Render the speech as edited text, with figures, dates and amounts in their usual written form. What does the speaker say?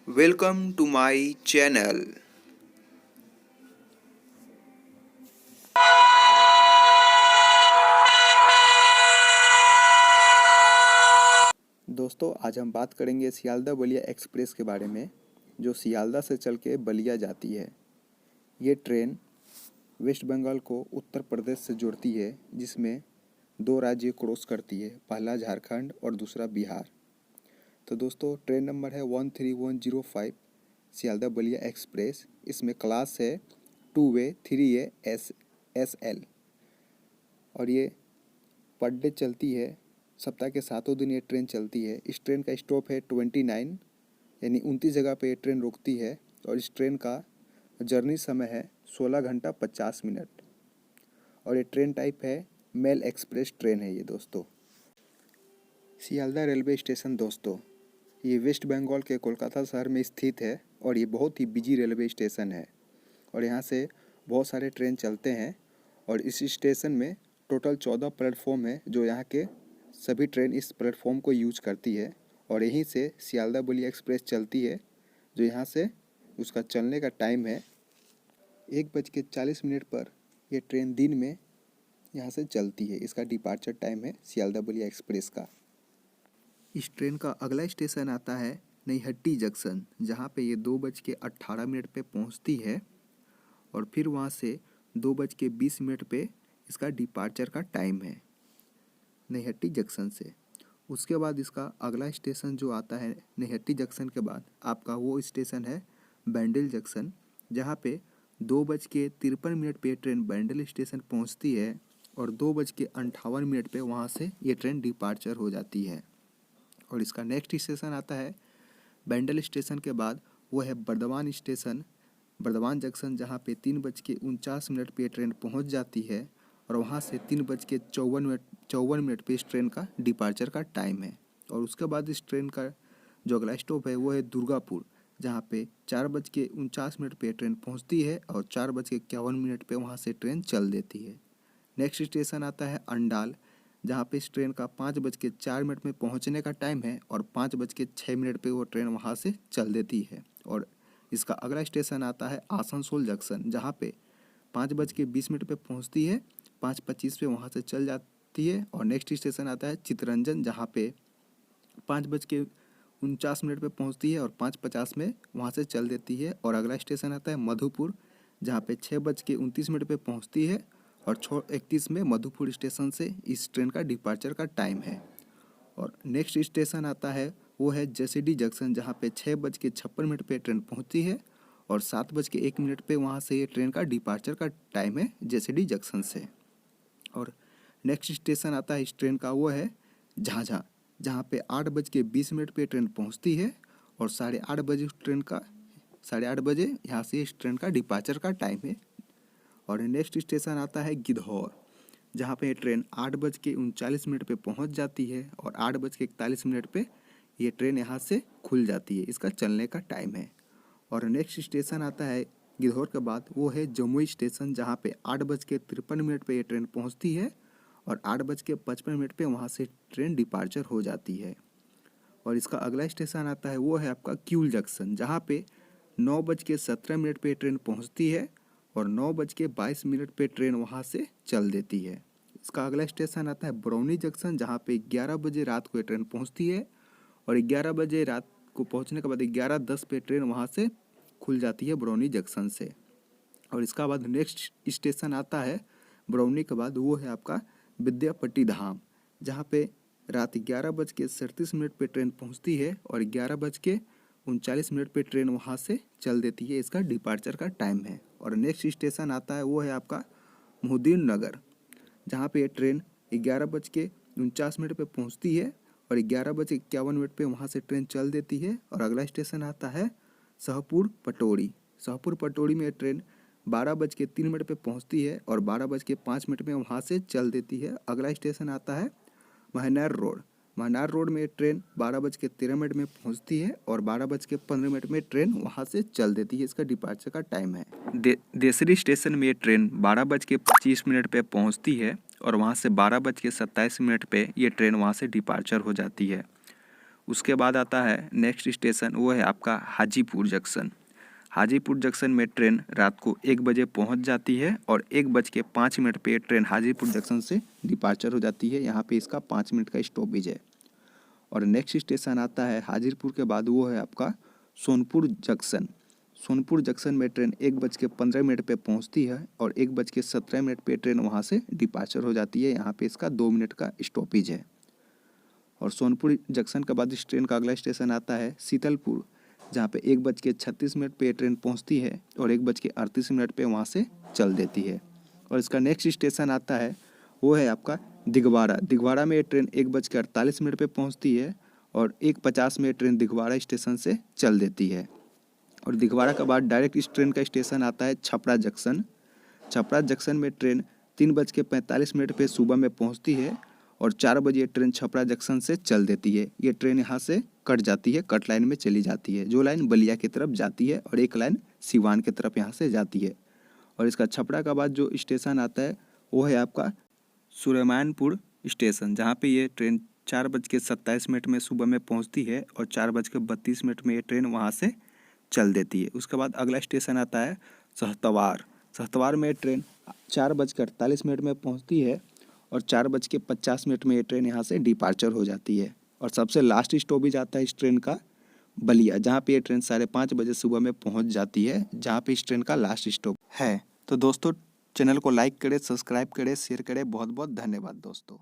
Welcome to my channel. दोस्तों आज हम बात करेंगे सियालदह बलिया एक्सप्रेस के बारे में, जो सियालदह से चल के बलिया जाती है। ये ट्रेन वेस्ट बंगाल को उत्तर प्रदेश से जोड़ती है, जिसमें दो राज्य क्रॉस करती है, पहला झारखंड और दूसरा बिहार। तो दोस्तों ट्रेन नंबर है 13105 सियालदह बलिया एक्सप्रेस। इसमें क्लास है 2A 3A SL और ये पर डे चलती है। सप्ताह के 7 दिन ये ट्रेन चलती है। इस ट्रेन का स्टॉप है 29 यानी 29 जगह पे ये ट्रेन रुकती है और इस ट्रेन का जर्नी समय है 16 घंटा 50 मिनट और ये ट्रेन टाइप है मेल एक्सप्रेस ट्रेन है ये दोस्तों। सियालदह रेलवे स्टेशन दोस्तों ये वेस्ट बंगाल के कोलकाता शहर में स्थित है और ये बहुत ही बिजी रेलवे स्टेशन है और यहाँ से बहुत सारे ट्रेन चलते हैं और इस स्टेशन में टोटल 14 प्लेटफॉर्म है, जो यहाँ के सभी ट्रेन इस प्लेटफॉर्म को यूज करती है और यहीं से सियालदह बलिया एक्सप्रेस चलती है, जो यहाँ से उसका चलने का टाइम है 1:40 पर। यह ट्रेन दिन में यहाँ से चलती है। इसका डिपार्चर टाइम है सियालदह बलिया एक्सप्रेस का। इस ट्रेन का अगला स्टेशन आता है नईहट्टी जंक्शन, जहाँ पे ये 2:18 पे पहुँचती है और फिर वहाँ से 2:20 पे इसका डिपार्चर का टाइम है नईहट्टी जंक्शन से। उसके बाद इसका अगला स्टेशन जो आता है नईहट्टी जंक्शन के बाद आपका वो स्टेशन है बैंडल जंक्शन, जहाँ पे 2:53 पे ट्रेन बैंडल स्टेशन पहुँचती है और 2:58 पे वहाँ से ये ट्रेन डिपार्चर हो जाती है। और इसका नेक्स्ट स्टेशन आता है बैंडल स्टेशन के बाद वो है बर्दवान स्टेशन, बर्दवान जंक्शन, जहाँ पे 3:49 पे ट्रेन पहुँच जाती है और वहाँ से 3:54 पे इस ट्रेन का डिपार्चर का टाइम है। और उसके बाद इस ट्रेन का जो अगला स्टॉप है वो है दुर्गापुर, जहाँ पे 4:49 पे ट्रेन पहुँचती है और 4:51 पे वहाँ से ट्रेन चल देती है। नेक्स्ट स्टेशन आता है अंडाल, जहाँ पे इस ट्रेन का 5:04 में पहुँचने का टाइम है और 5:06 पे वो ट्रेन वहाँ से चल देती है। और इसका अगला स्टेशन आता है आसनसोल जंक्शन, जहाँ पे 5:20 पे पहुँचती है, 5:25 पे वहाँ से चल जाती है। और नेक्स्ट स्टेशन आता है चित्तरंजन, जहाँ पे 5:49 पे पहुँचती है और 5:50 में वहाँ से चल देती है। और अगला स्टेशन आता है मधुपुर, जहाँ पे 6:29 पे पहुँचती है और 6:31 में मधुपुर स्टेशन से इस ट्रेन का डिपार्चर का टाइम है। और नेक्स्ट स्टेशन आता है वो है जसीडी जंक्शन, जहाँ पे 6:56 पे ट्रेन पहुँचती है और 7:01 पे वहाँ से ये ट्रेन का डिपार्चर का टाइम है जसीडी जंक्शन से। और नेक्स्ट स्टेशन आता है इस ट्रेन का वो है झाझा, जहाँ पे 8:20 पे ट्रेन पहुँचती है और 8:30 बजे ट्रेन का 8:30 बजे यहाँ से इस ट्रेन का डिपार्चर का टाइम है। और नेक्स्ट स्टेशन आता है गिद्धौर, जहाँ पे ट्रेन 8:39 पे पहुँच जाती है और 8:41 पे ये ट्रेन यहाँ से खुल जाती है। इसका चलने का टाइम है। और नेक्स्ट स्टेशन आता है गिद्धौर के बाद वो है जमुई स्टेशन, जहाँ पे 8:53 पे ये ट्रेन पहुँचती है और 8:55 पे वहाँ से ट्रेन डिपार्चर हो जाती है। और इसका अगला स्टेशन आता है वो है आपका किऊल जंक्शन, जहाँ पे 9:17 पे ट्रेन पहुँचती है और 9:22 पे ट्रेन वहाँ से चल देती है। इसका अगला स्टेशन आता है बरौनी जंक्शन, जहाँ पे 11 बजे रात को ये ट्रेन पहुँचती है और 11 बजे रात को पहुँचने के बाद 11:10 पे ट्रेन वहाँ से खुल जाती है बरौनी जंक्शन से। और इसका बाद नेक्स्ट स्टेशन आता है बरौनी के बाद वो है आपका विद्यापति धाम, जहाँ पे रात 11:37 पे ट्रेन पहुँचती है और 11:39 पे ट्रेन वहाँ से चल देती है। इसका डिपार्चर का टाइम है। और नेक्स्ट स्टेशन आता है वो है आपका मोहद्दीन नगर, जहाँ पे ये ट्रेन 11:49 पे पहुँचती है और 11:51 पे वहाँ से ट्रेन चल देती है। और अगला स्टेशन आता है शाहपुर पटौड़ी। शाहपुर पटौड़ी में ट्रेन 12:03 पे पहुँचती है और 12:05 में वहाँ से चल देती है। अगला स्टेशन आता है महनार रोड। महनार रोड में ट्रेन 12:13 में पहुँचती है और 12:15 में ट्रेन वहाँ से चल देती है। इसका डिपार्चर का टाइम है। देसरी स्टेशन में ये ट्रेन 12:25 पे पहुँचती है और वहाँ से 12:27 पे ये ट्रेन वहाँ से डिपार्चर हो जाती है। उसके बाद आता है नेक्स्ट स्टेशन, वो है आपका हाजीपुर जंक्शन। हाजीपुर जंक्शन में ट्रेन रात को 1 बजे पहुंच जाती है और 1:05 पे ट्रेन हाजीपुर जंक्शन से डिपार्चर हो जाती है। यहाँ पे इसका 5 मिनट का स्टॉपेज है। और नेक्स्ट स्टेशन आता है हाजीपुर के बाद, वो है आपका सोनपुर जंक्शन। सोनपुर जंक्शन में ट्रेन 1:15 पे पहुंचती है और 1:17 पे ट्रेन वहां से डिपार्चर हो जाती है। यहाँ पे इसका 2 मिनट का स्टॉपेज है। और सोनपुर जंक्शन के बाद इस ट्रेन का अगला स्टेशन आता है शीतलपुर, जहाँ पे 1:36 पे ट्रेन पहुंचती है और 1:38 पे वहाँ से चल देती है। और इसका नेक्स्ट स्टेशन आता है, वो है आपका दिगवाड़ा। दिगवाड़ा में ये ट्रेन 1:48 पे पहुंचती है और 1:50 में ट्रेन दिगवाड़ा स्टेशन से चल देती है। और दिगवाड़ा के बाद डायरेक्ट इस ट्रेन का स्टेशन आता है छपरा जंक्शन। छपरा जंक्शन में ट्रेन 3:45 पे सुबह में पहुंचती है और 4 बजे ट्रेन छपरा जंक्शन से चल देती है। ये ट्रेन यहाँ से कट जाती है, कट लाइन में चली जाती है, जो लाइन बलिया की तरफ जाती है और एक लाइन सिवान की तरफ यहाँ से जाती है। और इसका छपरा का बाद जो स्टेशन आता है, वो है आपका सुलेमानपुर स्टेशन, जहाँ पे ये ट्रेन 4:27 में सुबह में पहुँचती है और 4:32 में ये ट्रेन वहाँ से चल देती है। उसके बाद अगला स्टेशन आता है सहतवार। सहतवार में ट्रेन 4:48 में पहुँचती है और 4:50 में ये ट्रेन यहाँ से डिपार्चर हो जाती है। और सबसे लास्ट स्टॉपेज आता है इस ट्रेन का बलिया, जहाँ पे ये ट्रेन 5:30 बजे सुबह में पहुँच जाती है, जहाँ पे इस ट्रेन का लास्ट स्टॉप है। तो दोस्तों, चैनल को लाइक करें, सब्सक्राइब करें, शेयर करें। बहुत बहुत धन्यवाद दोस्तों।